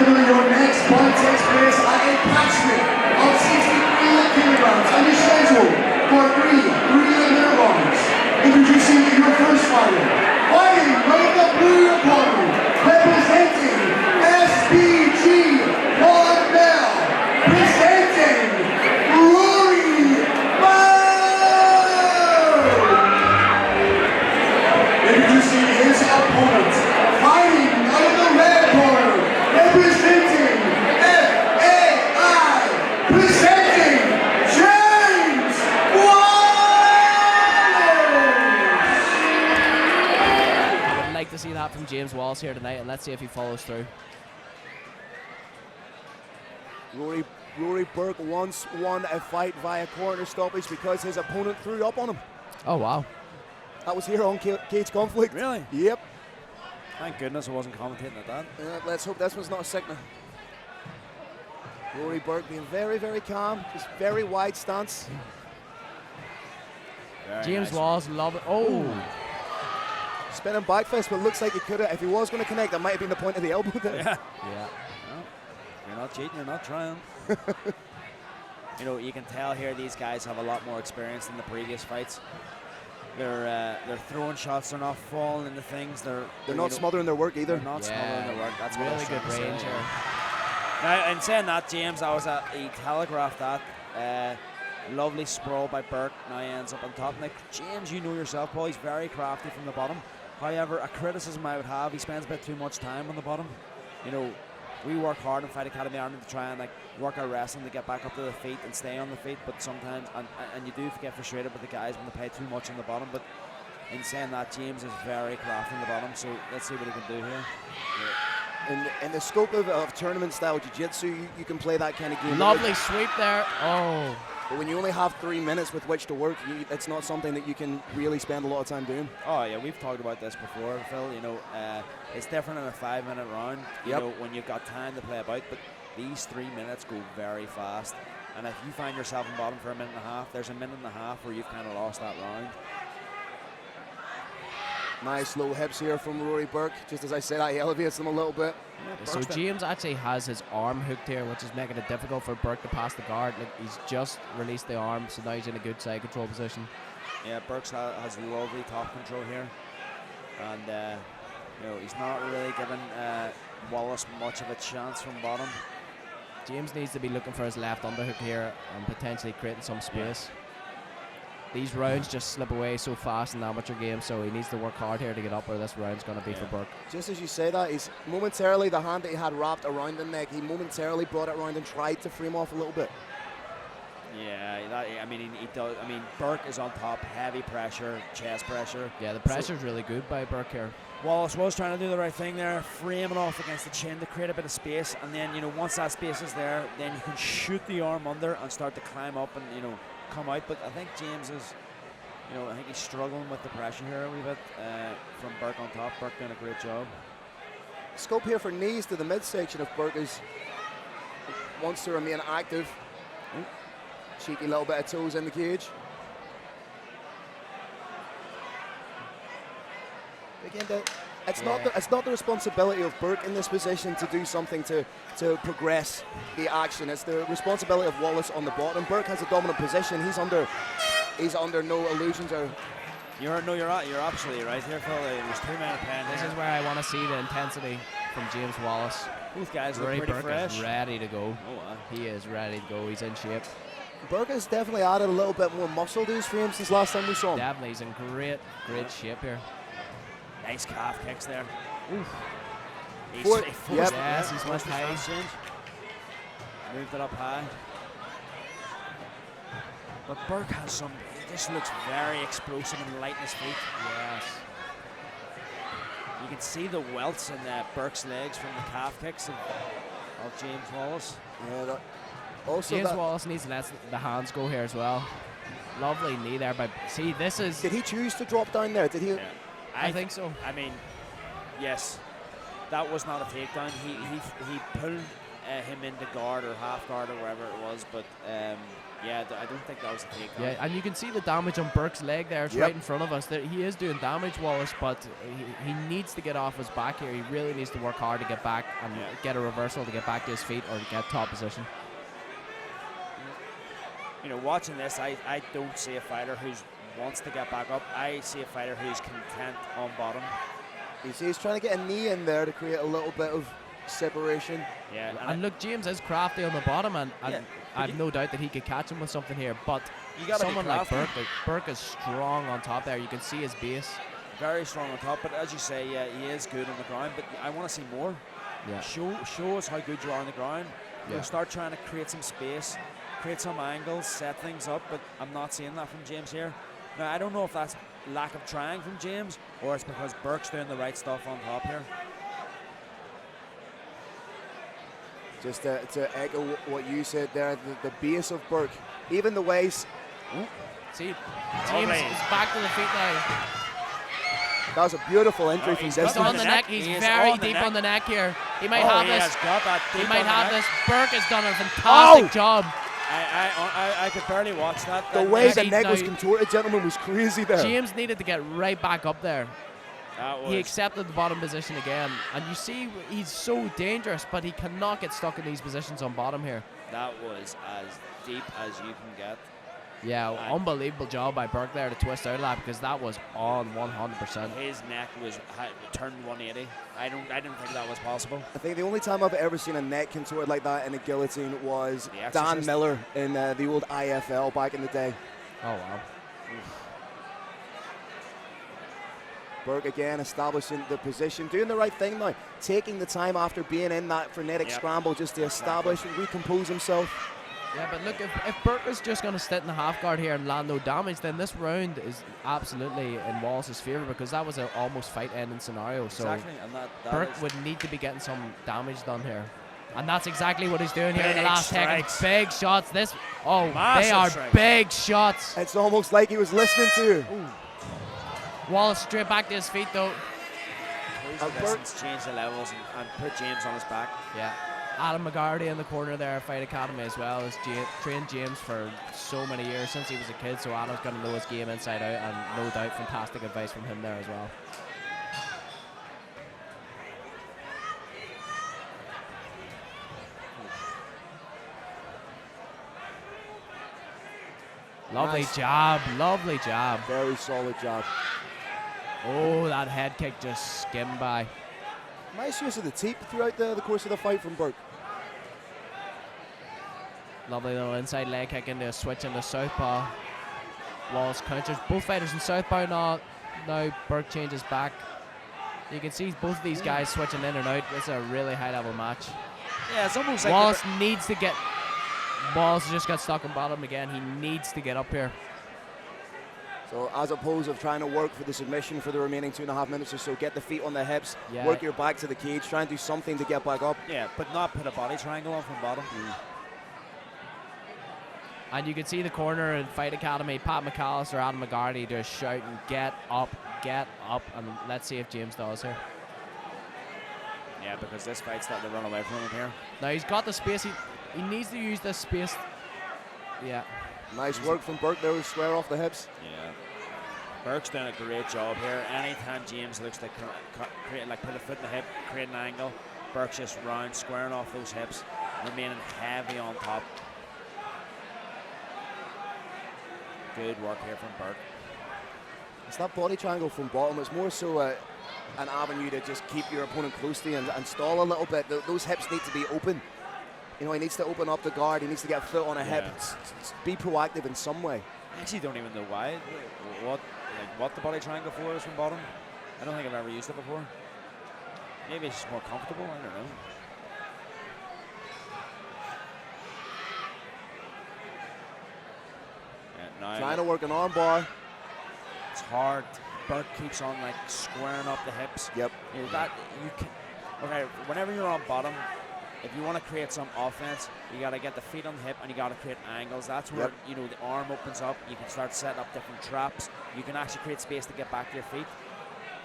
gentlemen, your next fight takes place at a Catchweight of 63 kilograms and is scheduled for 3-minute rounds. Introducing your first fighter, fighting from the blue corner, representing SBG Clonmel, presenting Ruari Burke. Introducing his opponent, fighting out of the red corner, representing FAI, presenting James Wallace. I'd like to see that from James Wallace here tonight, and let's see if he follows through. Ruari Burke once won a fight via corner stoppage because his opponent threw up on him. Oh, wow. That was here on Cage Conflict. Really? Yep. Thank goodness I wasn't commentating at that. Let's hope this one's not a sickener. Ruari Burke being very, very calm, just very wide stance. Very James nice. Wallace, love it. Oh. Spinning back fist, but looks like he could have, if he was going to connect, that might have been the point of the elbow there. Yeah. Yeah. Well, you're not cheating, you're not trying. You know, you can tell here these guys have a lot more experience than the previous fights. They're throwing shots, they're not falling into things. They're not smothering their work either. They're not smothering their work. That's what I really was good trying to range say. here. Now, in saying that, James, he telegraphed that. Lovely sprawl by Burke. Now he ends up on top. Now, James, you know yourself, Paul, he's very crafty from the bottom. However, a criticism I would have, he spends a bit too much time on the bottom. You know, we work hard in Fight Academy Ireland to try and work our wrestling to get back up to the feet and stay on the feet, but sometimes, and you do get frustrated with the guys when they play too much on the bottom, but in saying that, James is very crafty on the bottom, so let's see what he can do here. In the scope of tournament style jiu-jitsu, you can play that kind of game. Lovely sweep there. Oh. But when you only have 3 minutes with which to work, it's not something that you can really spend a lot of time doing. Oh yeah, we've talked about this before, Phil. You know, it's different in a 5-minute round. You know, when you've got time to play about, but these 3 minutes go very fast. And if you find yourself in bottom for a minute and a half, there's a minute and a half where you've kind of lost that round. Nice low hips here from Ruari Burke. Just as I said, I elevates them a little bit. Yeah, So James actually has his arm hooked here, which is making it difficult for Burke to pass the guard. Like, he's just released the arm, so now he's in a good side control position. Yeah, Burke has lovely top control here, and you know, he's not really giving Wallace much of a chance from bottom. James needs to be looking for his left underhook here and potentially creating some space. These rounds just slip away so fast in the amateur game, so he needs to work hard here to get up where this round's going to be for Burke. Just as you say that, he's momentarily, the hand that he had wrapped around the neck, he momentarily brought it around and tried to free him off a little bit. Yeah, I mean, he does. I mean, Burke is on top, heavy pressure, chest pressure. Yeah, the pressure's really good by Burke here. Wallace was trying to do the right thing there, framing off against the chin to create a bit of space, and then, you know, once that space is there, then you can shoot the arm under and start to climb up and, you know, come out. But I think James is, you know, I think he's struggling with the pressure here a wee bit from Burke on top. Burke doing a great job. Scope here for knees to the midsection if Burke wants to remain active. Ooh. Cheeky little bit of toes in the cage. Again, it's not the responsibility of Burke in this position to do something to progress the action. It's the responsibility of Wallace on the bottom. Burke has a dominant position. He's under no illusions or. You're absolutely right here, Phil. There's too many pens. This is where I want to see the intensity from James Wallace. Both guys look Ruari pretty Burke fresh. is ready to go. Oh, wow. He is ready to go. He's in shape. Burke has definitely added a little bit more muscle to his frame since last time we saw him. Definitely, he's in great shape here. Nice calf kicks there. Oof. He Yep. Yes, he's forced went high. the change. Moved it up high. But Burke has some, he just looks very explosive and light in his feet. Yes. You can see the welts in Burke's legs from the calf kicks of James Wallace. Yeah, also James Wallace needs to let the hands go here as well. Lovely knee there, but see, this is. Did he choose to drop down there? Did he? Yeah. I think so. I mean, yes, that was not a takedown. He pulled him into guard or half guard or wherever it was, but yeah, I don't think that was a takedown. Yeah, and you can see the damage on Burke's leg there. It's right in front of us. He is doing damage, Wallace, but he needs to get off his back here. He really needs to work hard to get back and get a reversal to get back to his feet or get top position. You know, watching this, I don't see a fighter who wants to get back up. I see a fighter who's content on bottom. You see, he's trying to get a knee in there to create a little bit of separation. Yeah, and look, James is crafty on the bottom, and I have no doubt that he could catch him with something here. But someone like Burke is strong on top there. You can see his base. Very strong on top, but as you say, yeah, he is good on the ground. But I want to see more. Yeah. Show us how good you are on the ground. Yeah. You'll start trying to create some space, create some angles, set things up. But I'm not seeing that from James here. Now, I don't know if that's lack of trying from James or it's because Burke's doing the right stuff on top here. Just to echo what you said there, the base of Burke, even the ways. See, James is back to the feet now. That was a beautiful entry from distance. He's on the neck. He's very deep on the neck here. He might have this. He might have this. Burke has done a fantastic job. I could barely watch that. The way the neck was contorted, gentlemen, was crazy there. James needed to get right back up there. He accepted the bottom position again. And you see, he's so dangerous, but he cannot get stuck in these positions on bottom here. That was as deep as you can get. Yeah, unbelievable job by Burke there to twist out of that, because that was on 100%. His neck was turned 180. I didn't think that was possible. I think the only time I've ever seen a neck contorted like that in a guillotine was Dan Miller in the old IFL back in the day. Oh, wow. Burke again establishing the position, doing the right thing now, taking the time after being in that frenetic scramble just to establish and recompose himself. Yeah, but look, if Burke is just going to sit in the half guard here and land no damage, then this round is absolutely in Wallace's favour, because that was an almost fight-ending scenario. Exactly, so and that Burke would need to be getting some damage done here. And that's exactly what he's doing here in the last seconds. Big shots. They are big shots. It's almost like he was listening to you. Wallace straight back to his feet, though. Burke's changed the levels and put James on his back. Yeah. Adam McGarty in the corner there at Fight Academy as well. Has trained James for so many years since he was a kid, so Adam's going to know his game inside out, and no doubt fantastic advice from him there as well. Lovely job, lovely job. Very solid job. Oh, that head kick just skimmed by. Nice use of the teep throughout the course of the fight from Burke. Lovely little inside leg kick into a switch into southpaw. Wallace counters. Both fighters in southpaw now. Now Burke changes back. You can see both of these guys switching in and out. It's a really high level match. Yeah, it's almost like Wallace needs to get. Wallace just got stuck on bottom again. He needs to get up here. So as opposed to trying to work for the submission for the remaining 2.5 minutes or so, get the feet on the hips, work your back to the cage, try and do something to get back up. Yeah, but not put a body triangle on from bottom. And you can see the corner in Fight Academy, Pat McAllister, Adam McGarty just shouting, get up, and let's see if James does here. Yeah, because this fight's starting to run away from him here. Now he's got the space, he needs to use this space. Yeah. Nice work from Burke there, square off the hips. Yeah. Burke's doing a great job here. Anytime James looks to put a foot in the hip, create an angle, Burke's just round, squaring off those hips, remaining heavy on top. Good work here from Burke. It's that body triangle from bottom. It's more so an avenue to just keep your opponent close to you and stall a little bit. Those hips need to be open. You know, he needs to open up the guard. He needs to get a foot on a hip. Be proactive in some way. I actually don't even know why. What the body triangle for is from bottom. I don't think I've ever used it before. Maybe it's just more comfortable. I don't know. Trying to work an arm bar. It's hard. Burke keeps on squaring up the hips. Yep. Okay, whenever you're on bottom, if you want to create some offense, you got to get the feet on the hip and you got to create angles. That's where the arm opens up. You can start setting up different traps. You can actually create space to get back to your feet.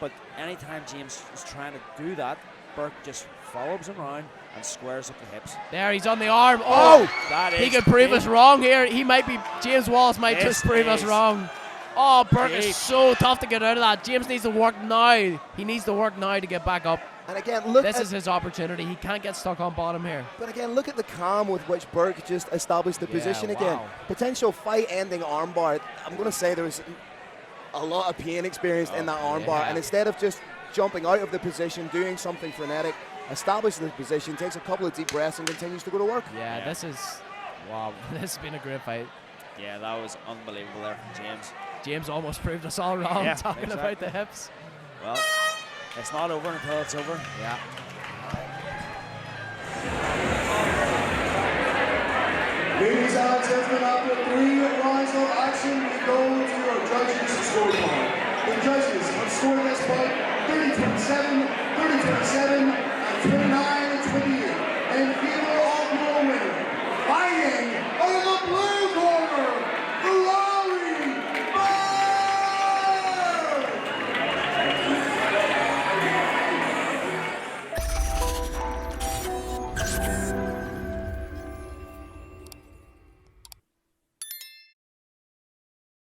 But anytime James is trying to do that, Burke just follows him around and squares up the hips. There, he's on the arm. Oh! That is He could prove big. us wrong here. He might be, James Wallace might This just prove us is wrong. Oh, Burke deep. is so tough to get out of that. James needs to work now. He needs to work now to get back up. And again, look This at, is his opportunity. He can't get stuck on bottom here. but again, look at the calm with which Burke just established the Yeah, position again. wow. Potential fight-ending armbar. I'm going to say there was a lot of pain experienced in that armbar, yeah. and instead of just jumping out of the position, doing something frenetic, establishing the position, takes a couple of deep breaths and continues to go to work. Yeah, this is, wow, this has been a great fight. Yeah, that was unbelievable there from James. James almost proved us all wrong Yeah, talking exactly. about the hips. Well, it's not over until it's over. Yeah. Ladies and gentlemen, after 3 rounds of action, we go to our judges' scorecard. The judges have scored this fight 30-27, 30-27, and 29-28. And